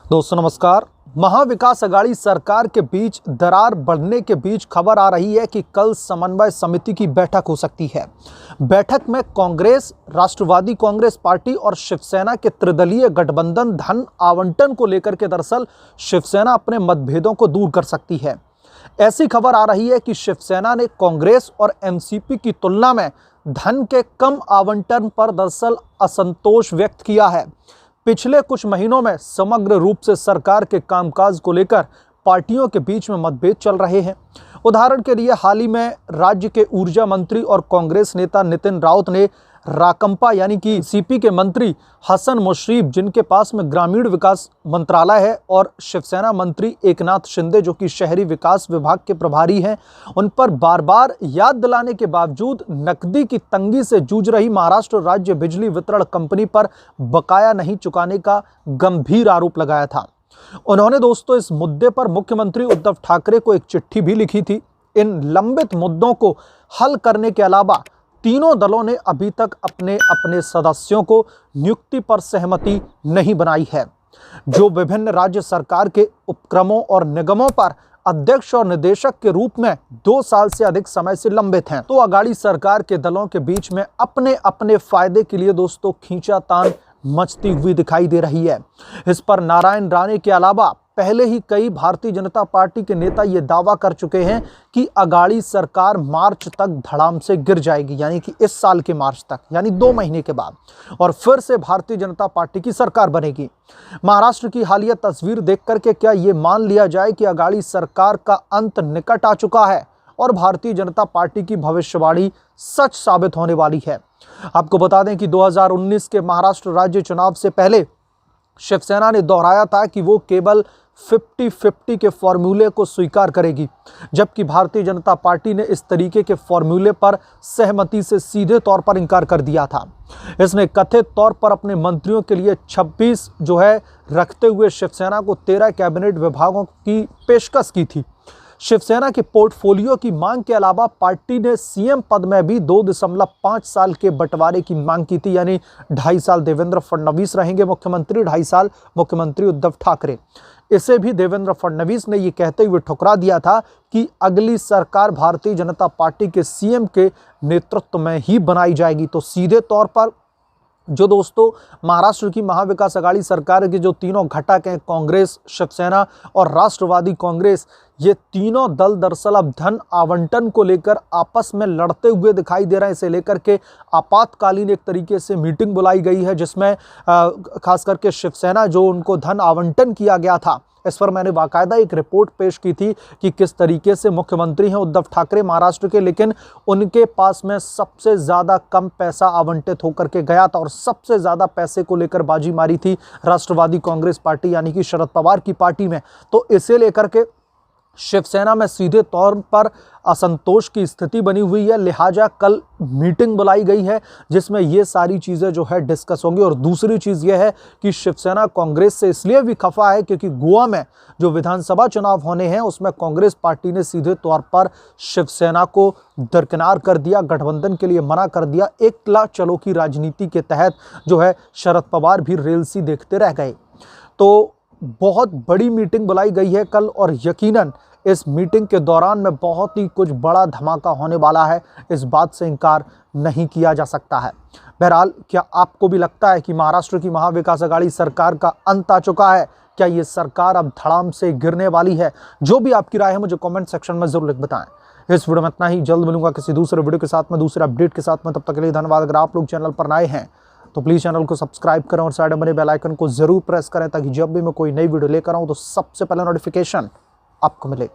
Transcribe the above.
दोस्तों नमस्कार। महाविकास अघाड़ी सरकार के बीच दरार बढ़ने के बीच खबर आ रही है कि कल समन्वय समिति की बैठक हो सकती है। बैठक में कांग्रेस, राष्ट्रवादी कांग्रेस पार्टी और शिवसेना के त्रिदलीय गठबंधन धन आवंटन को लेकर के दरअसल शिवसेना अपने मतभेदों को दूर कर सकती है। ऐसी खबर आ रही है कि शिवसेना ने कांग्रेस और एनसीपी की तुलना में धन के कम आवंटन पर दरअसल असंतोष व्यक्त किया है। पिछले कुछ महीनों में समग्र रूप से सरकार के कामकाज को लेकर पार्टियों के बीच में मतभेद चल रहे हैं। उदाहरण के लिए हाल ही में राज्य के ऊर्जा मंत्री और कांग्रेस नेता नितिन राउत ने राकंपा यानी कि सीपी के मंत्री हसन मुश्रीफ, जिनके पास में ग्रामीण विकास मंत्रालय है, और शिवसेना मंत्री एकनाथ शिंदे जो कि शहरी विकास विभाग के प्रभारी हैं, उन पर बार बार याद दिलाने के बावजूद नकदी की तंगी से जूझ रही महाराष्ट्र राज्य बिजली वितरण कंपनी पर बकाया नहीं चुकाने का गंभीर आरोप लगाया था। उन्होंने दोस्तों इस मुद्दे पर मुख्यमंत्री उद्धव ठाकरे को एक चिट्ठी भी लिखी थी। इन लंबित मुद्दों को हल करने के अलावा तीनों दलों ने अभी तक अपने अपने सदस्यों को नियुक्ति पर सहमति नहीं बनाई है, जो विभिन्न राज्य सरकार के उपक्रमों और निगमों पर अध्यक्ष और निदेशक के रूप में 2 साल से अधिक समय से लंबित हैं। तो अघाड़ी सरकार के दलों के बीच में अपने अपने फायदे के लिए दोस्तों खींचातान मचती हुई दिखाई दे रही है। इस पर नारायण राणे के अलावा पहले ही कई भारतीय जनता पार्टी के नेता ये दावा कर चुके हैं कि अघाड़ी सरकार मार्च तक धड़ाम से गिर जाएगी, यानी कि इस साल के मार्च तक, यानी 2 महीने के बाद, और फिर से भारतीय जनता पार्टी की सरकार बनेगी। महाराष्ट्र की हालिया तस्वीर देख करके क्या ये मान लिया जाए कि अघाड़ी सरकार का अंत निकट आ चुका है और भारतीय जनता पार्टी की भविष्यवाणी सच साबित होने वाली है? आपको बता दें कि 2019 के महाराष्ट्र राज्य चुनाव से पहले शिवसेना ने दोहराया था कि वो केवल 50-50 के फॉर्मूले को स्वीकार करेगी, जबकि भारतीय जनता पार्टी ने इस तरीके के फॉर्मूले पर सहमति से सीधे तौर पर इंकार कर दिया था। इसने कथित तौर पर अपने मंत्रियों के लिए 26 जो है रखते हुए शिवसेना को 13 कैबिनेट विभागों की पेशकश की थी। शिवसेना के पोर्टफोलियो की मांग के अलावा पार्टी ने सीएम पद में भी 2.5 साल के बंटवारे की मांग की थी, यानी 2.5 साल देवेंद्र फडणवीस रहेंगे मुख्यमंत्री, 2.5 साल मुख्यमंत्री उद्धव ठाकरे। इसे भी देवेंद्र फडणवीस ने ये कहते हुए ठुकरा दिया था कि अगली सरकार भारतीय जनता पार्टी के सीएम के नेतृत्व में ही बनाई जाएगी। तो सीधे तौर पर जो दोस्तों महाराष्ट्र की महाविकास अघाड़ी सरकार के जो तीनों घटक हैं, कांग्रेस, शिवसेना और राष्ट्रवादी कांग्रेस, ये तीनों दल दरअसल अब धन आवंटन को लेकर आपस में लड़ते हुए दिखाई दे रहे हैं। इसे लेकर के आपातकालीन एक तरीके से मीटिंग बुलाई गई है, जिसमें खास करके शिवसेना जो उनको धन आवंटन किया गया था, इस पर मैंने बाकायदा एक रिपोर्ट पेश की थी कि किस तरीके से मुख्यमंत्री हैं उद्धव ठाकरे महाराष्ट्र के, लेकिन उनके पास में सबसे ज़्यादा कम पैसा आवंटित होकर के गया था और सबसे ज़्यादा पैसे को लेकर बाजी मारी थी राष्ट्रवादी कांग्रेस पार्टी यानी कि शरद पवार की पार्टी में। तो इसे लेकर के शिवसेना में सीधे तौर पर असंतोष की स्थिति बनी हुई है। लिहाजा कल मीटिंग बुलाई गई है जिसमें ये सारी चीज़ें जो है डिस्कस होंगी। और दूसरी चीज़ ये है कि शिवसेना कांग्रेस से इसलिए भी खफा है क्योंकि गोवा में जो विधानसभा चुनाव होने हैं उसमें कांग्रेस पार्टी ने सीधे तौर पर शिवसेना को दरकिनार कर दिया, गठबंधन के लिए मना कर दिया। एकला चलो की राजनीति के तहत जो है शरद पवार भी रेलसी देखते रह गए। तो बहुत बड़ी मीटिंग बुलाई गई है कल, और यकीनन इस मीटिंग के दौरान में बहुत ही कुछ बड़ा धमाका होने वाला है, इस बात से इनकार नहीं किया जा सकता है। बहरहाल, क्या आपको भी लगता है कि महाराष्ट्र की महाविकास अघाड़ी सरकार का अंत आ चुका है? क्या ये सरकार अब धड़ाम से गिरने वाली है? जो भी आपकी राय है मुझे कमेंट सेक्शन में जरूर लिख बताएं। इस वीडियो में इतना ही, जल्द मिलूंगा किसी दूसरे वीडियो के साथ में, दूसरे अपडेट के साथ में। तब तक के लिए धन्यवाद। अगर आप लोग चैनल पर नए हैं तो प्लीज़ चैनल को सब्सक्राइब करें और साइड में बने बेल आइकन को जरूर प्रेस करें ताकि जब भी मैं कोई नई वीडियो लेकर आऊँ तो सबसे पहले नोटिफिकेशन आपको मिले।